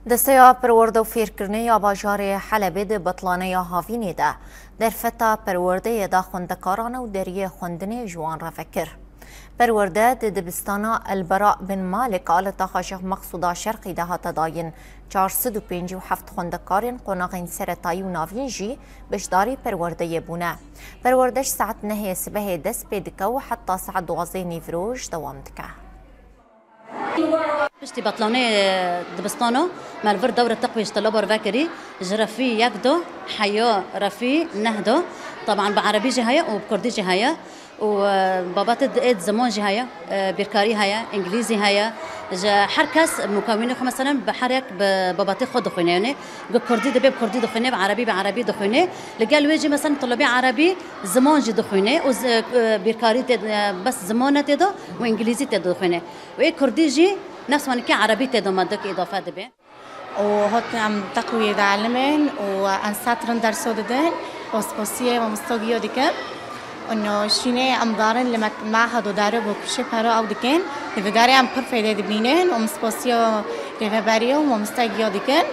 دستیا پرورده و فیرکرنه یا باجار حلبه ده بطلانه یا هاوینی ده در فتا پرورده دا خوندکاران و دریه خوندنه جوان را فکر. پرورده ده دبستانا البراء بن مالک آلتا خاشق مقصودا شرقی ده هاتا داین 457 خوندکارین قناغین سرطایی و ناوین جی بشداری پرورده بونه. پروردش ساعت نهی سبه دست پیدکه و حتی ساعت 12 نیفروش دوام دکه. بشتي بطلاني دبستانو مالفر دورة تقوية طلاب فاكري جرافي يكدو حيو رفي نهدو طبعا بعربي جهاية وبكردي جهاية وبابات اد زمان جهاية بيركاري هيا انجليزي هيا حركس مكونين مثلا بحرك باباتي خود دخونه يعني بكردي دبي بكردي دخونه بعربي دخونه لقال ويجي مثلا طلابي عربي زمان جي دخونه وبيركاري بس زمانه تدو وانجليزي تدو دخونه واي كردي جي نفس ما نكي عربي تدو مدك اضافات به وهوت عم تقوية علمين وأنساترن درسوا ددن وسبوسية ومستوجيو ديكم إنه شيني أمضارن لما معهد ودارب وكشي برا أو دكين لفداري أم برفيدة دبينين ومسبوسيو لفباريو ومستوجيو دكين.